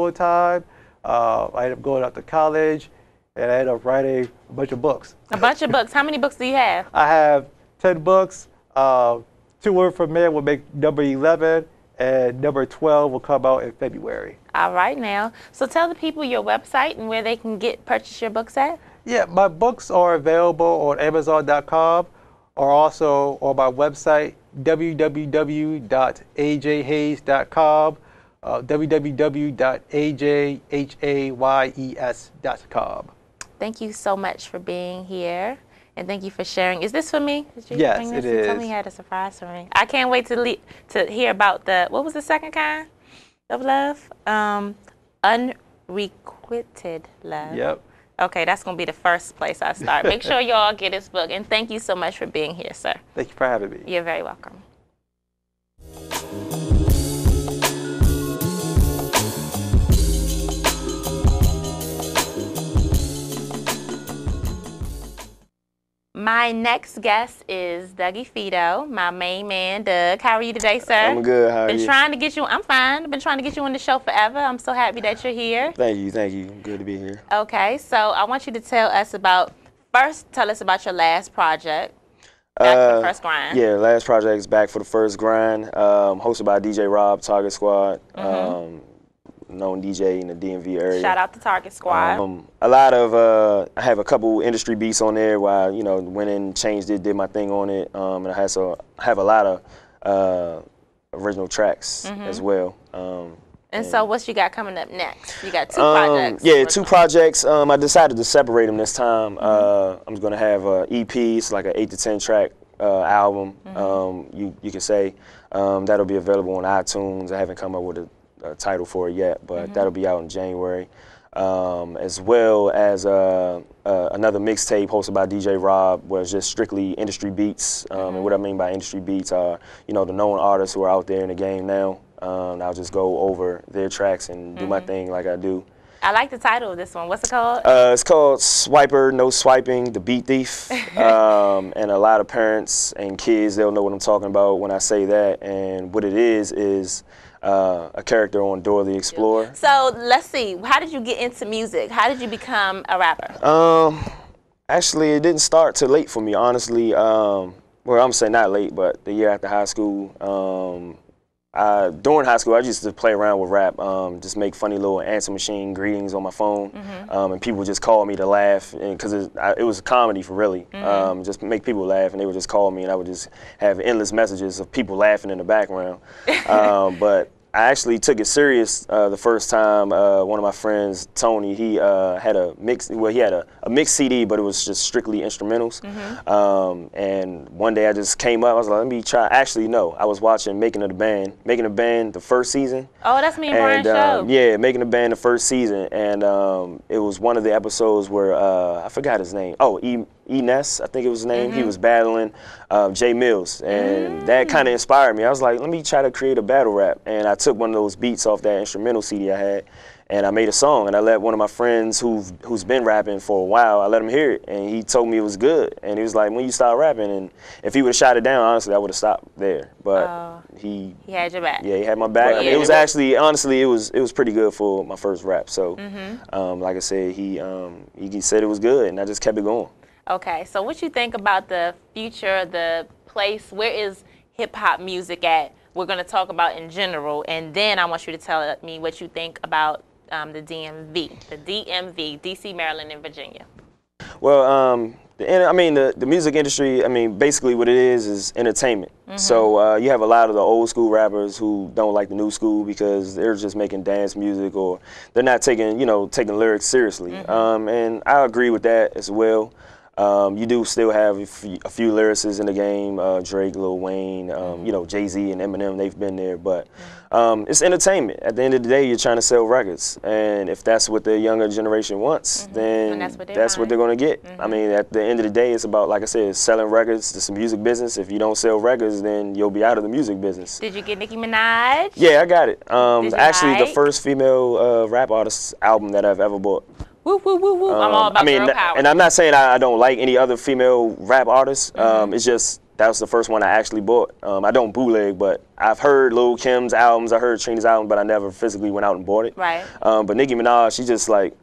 full time. I ended up going out to college, and I ended up writing a bunch of books. A bunch of books. How many books do you have? I have 10 books. 2 Word from Man will make number 11, and number 12 will come out in February. All right now. So tell the people your website and where they can purchase your books at. Yeah, my books are available on Amazon.com or also on my website, www.ajhayes.com, www.ajhayes.com. Thank you so much for being here, and thank you for sharing. Is this for me? Yes, it is. Tell me you had a surprise for me. I can't wait to hear about what was the second kind of love? Unrequited love. Yep. Okay, that's going to be the first place I start. Make sure you all get his book, and thank you so much for being here, sir. Thank you for having me. You're very welcome. My next guest is Dougie Fido, my main man, Doug. How are you today, sir? I'm good. How are you? Been trying to get you. I'm fine. Been trying to get you on the show forever. I'm so happy that you're here. Thank you. Thank you. Good to be here. Okay, so I want you to tell us about your last project. Back for the First Grind. Yeah, last project is Back for the First Grind, hosted by DJ Rob, Target Squad, known DJ in the DMV area. Shout out to Target Squad. A lot of, I have a couple industry beats on there where I, went in, changed it, did my thing on it, and I have a lot of original tracks as well. And so what you got coming up next? You got 2 projects. Yeah, 2 projects. I decided to separate them this time. I'm going to have an EP. It's like an 8 to 10 track album, you can say. That'll be available on iTunes. I haven't come up with a title for it yet, but that'll be out in January. As well as another mixtape hosted by DJ Rob, where it's just strictly industry beats. And what I mean by industry beats are, the known artists who are out there in the game now. I'll just go over their tracks and do my thing like I do. I like the title of this one. What's it called? It's called Swiper, No Swiping, The Beat Thief. And a lot of parents and kids, they'll know what I'm talking about when I say that. And what it is a character on Dora the Explorer. So let's see. How did you get into music? How did you become a rapper? Actually, it didn't start till late for me, honestly. Well, I'm gonna say not late, but the year after high school. During high school, I used to play around with rap, just make funny little answer machine greetings on my phone, and people would just call me to laugh, because it was a comedy for really, just make people laugh, and they would just call me, and I would just have endless messages of people laughing in the background. But I actually took it serious the first time. One of my friends, Tony, he had a mix. Well, he had a mixed CD, but it was just strictly instrumentals. And one day I just came up. I was like, let me try. Actually, no, I was watching Making the Band, the first season. Oh, that's me and Brian's show. Yeah, Making the Band, the first season, and it was one of the episodes where I forgot his name. Oh, Ness, I think it was his name. He was battling Jay Mills, and that kind of inspired me. I was like, let me try to create a battle rap, and I took one of those beats off that instrumental CD I had, and I made a song, and I let one of my friends who's been rapping for a while, I let him hear it, and he told me it was good, and he was like, when you start rapping, and if he would have shot it down, honestly, I would have stopped there, but he had your back. Yeah, he had my back. I mean, it was actually, honestly, it was pretty good for my first rap. So, like I said, he said it was good, and I just kept it going. Okay, so what you think about the future, the place, where is hip-hop music at? We're going to talk about in general, and then I want you to tell me what you think about the DMV, DC, Maryland, and Virginia. Well, the music industry, basically what it is entertainment. So you have a lot of the old school rappers who don't like the new school because they're just making dance music, or they're not taking lyrics seriously. And I agree with that as well. You do still have a few lyricists in the game, Drake, Lil Wayne, Jay-Z and Eminem, they've been there, but it's entertainment. At the end of the day, you're trying to sell records, and if that's what the younger generation wants, then that's what they're going to get. I mean, at the end of the day, it's about, like I said, selling records. It's a music business. If you don't sell records, then you'll be out of the music business. Did you get Nicki Minaj? Yeah, I got it. Actually, the first female rap artist album that I've ever bought. Woo, woo, woo, woo. I'm all about girl power. And I'm not saying I don't like any other female rap artists. It's just that was the first one I actually bought. I don't bootleg, but I've heard Lil Kim's albums, I heard Trina's album, but I never physically went out and bought it. Right. But Nicki Minaj, she just like,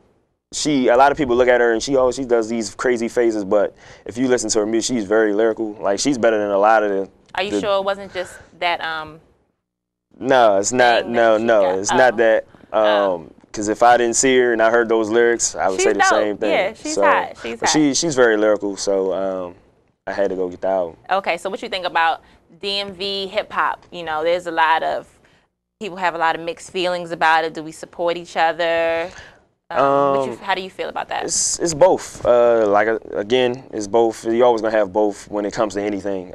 a lot of people look at her and she does these crazy phases, but if you listen to her music, she's very lyrical. Like, she's better than a lot of the. Are you sure it wasn't just that? No, it's not. It's not that. Because if I didn't see her and I heard those lyrics, I would say the same thing. Yeah, she's hot. She's hot. She's very lyrical, so I had to go get the album. Okay, so what you think about DMV hip hop? You know, there's a lot of people have a lot of mixed feelings about it. Do we support each other? How do you feel about that? It's both. Again, it's both. You're always gonna have both when it comes to anything.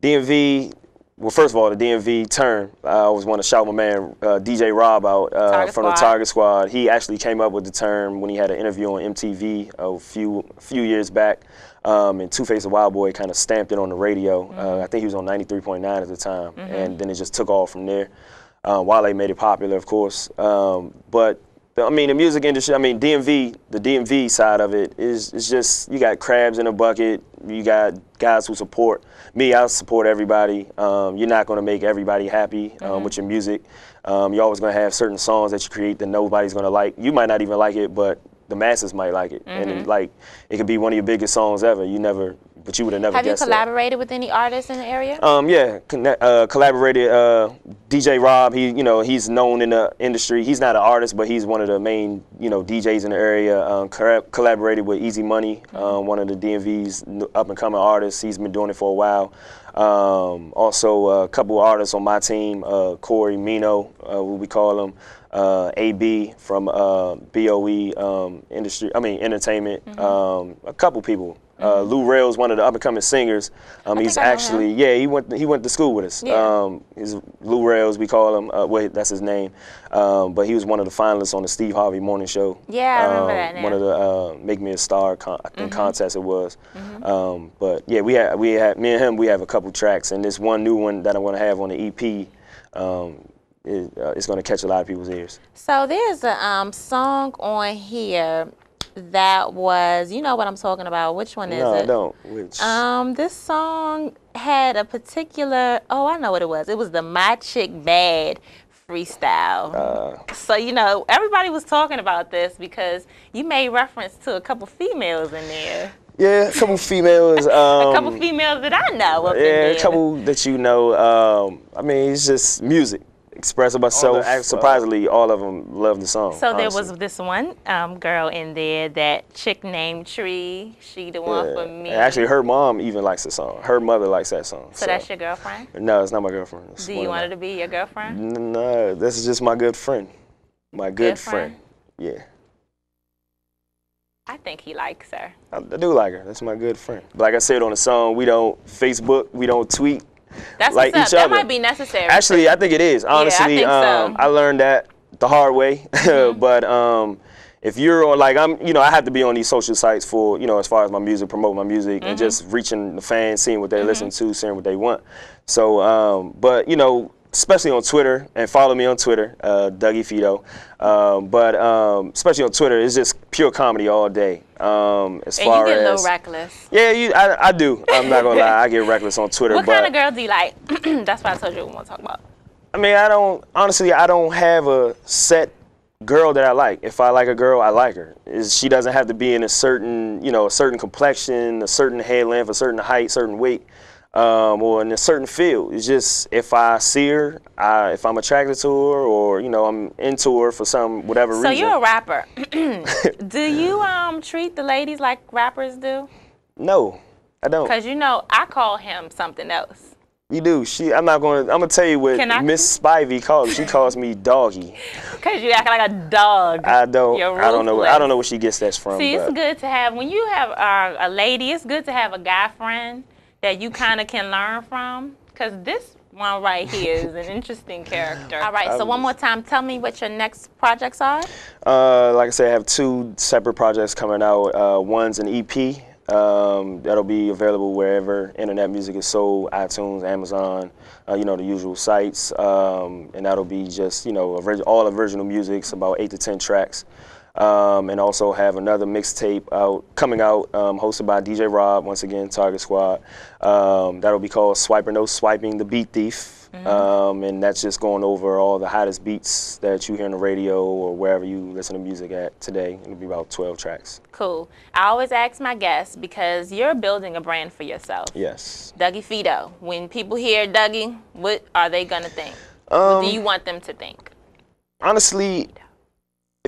DMV. Well, first of all, the DMV term, I always want to shout my man DJ Rob out from the Target Squad. He actually came up with the term when he had an interview on MTV a few years back, and Two-Face the Wild Boy kind of stamped it on the radio. I think he was on 93.9 at the time, and then it just took off from there. Wale made it popular, of course, but I mean, the music industry, I mean, the DMV side of it is just, you got crabs in a bucket, you got guys who support. Me, I support everybody. You're not going to make everybody happy with your music. You're always going to have certain songs that you create that nobody's going to like. You might not even like it, but the masses might like it. And it could be one of your biggest songs ever. But you would have never guessed Have you collaborated with any artists in the area? Yeah, collaborated. DJ Rob, he's known in the industry. He's not an artist, but he's one of the main, DJs in the area. Collaborated with Easy Money, one of the DMV's up and coming artists. He's been doing it for a while. Also, a couple of artists on my team, Corey Mino, what we call him, AB from BOE Entertainment. A couple people. Lou Rail's one of the up-and-coming singers. He's actually, he went to school with us. Yeah. He's Lou Rail's, we call him. That's his name. But he was one of the finalists on the Steve Harvey Morning Show. Yeah, I remember that now. One of the Make Me a Star contest it was. But yeah, me and him, we have a couple tracks, and this one new one that I'm going to have on the EP. It's going to catch a lot of people's ears. So there's a song on here that was, you know what I'm talking about. Which one is it? No, I don't. Which? This song had a particular, I know what it was. It was the My Chick Bad freestyle. So, everybody was talking about this because you made reference to a couple females in there. Yeah, a couple females. A couple females that I know up in there. Yeah, a couple that you know. I mean, it's just music. Expressing myself. Surprisingly, all of them love the song. So there was this one girl in there, that chick named Tree. She the one for me. And actually, her mom even likes the song. Her mother likes that song. So that's your girlfriend? No, it's not my girlfriend. Do you want her to be your girlfriend? No, this is just my good friend. My good friend. Yeah. I think he likes her. I do like her. That's my good friend. Like I said on the song, we don't Facebook, we don't tweet. That's like what's each up. other. That might be necessary. Actually, I think it is. Honestly, yeah, I think so. I learned that the hard way. But if you're on, like I have to be on these social sites for, as far as my music, promote my music, and just reaching the fans, seeing what they listen to, seeing what they want. So, but especially on Twitter, and follow me on Twitter, Dougie Fido. But especially on Twitter, it's just pure comedy all day. As and far you get as, a little reckless. Yeah, I do. I'm not gonna lie, I get reckless on Twitter. What kind of girl do you like? That's what I told you we want to talk about. I mean, I don't have a set girl that I like. If I like a girl, I like her. She doesn't have to be in a certain complexion, a certain head length, a certain height, certain weight. Or in a certain field. It's just if I see her, if I'm attracted to her, or I'm into her for whatever reason. So you're a rapper. Do you treat the ladies like rappers do? No, I don't. Because I call him something else. You do. I'm gonna tell you what Miss Spivey calls. She calls me doggy. Because you act like a dog. I don't know. I don't know where she gets that from. See, it's good to have, when you have a lady, it's good to have a guy friend that you kind of can learn from, because this one right here is an interesting character. All right, so one more time, tell me what your next projects are. Like I said, I have 2 separate projects coming out. One's an EP that'll be available wherever internet music is sold, iTunes, Amazon, the usual sites, and that'll be just all original music, about 8 to 10 tracks. and also have another mixtape coming out, hosted by DJ Rob, once again, Target Squad. That'll be called Swiper No Swiping, the Beat Thief. And that's just going over all the hottest beats that you hear on the radio or wherever you listen to music at today. It'll be about 12 tracks. Cool. I always ask my guests, because you're building a brand for yourself. Yes. Dougie Fido. When people hear Dougie, what are they going to think? What do you want them to think? Honestly,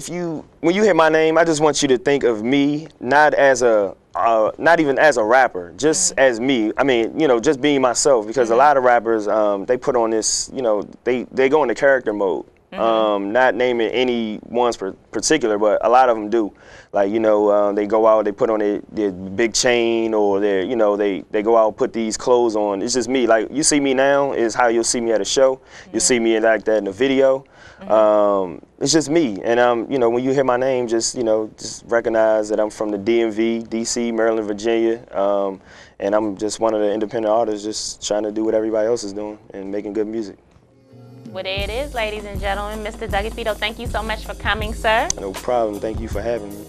when you hear my name, I just want you to think of me not as not even as a rapper, just as me. I mean, just being myself, because a lot of rappers, they put on this, they go into character mode. Not naming any ones particular, but a lot of them do. Like, they go out, they put on their big chain, or they go out, put these clothes on. It's just me. Like, you see me now is how you'll see me at a show. You'll see me like that in a video. It's just me. And when you hear my name, just recognize that I'm from the DMV, DC, Maryland, Virginia. And I'm just one of the independent artists just trying to do what everybody else is doing and making good music. Well, there it is, ladies and gentlemen. Mr. Dougie Fido, thank you so much for coming, sir. No problem. Thank you for having me.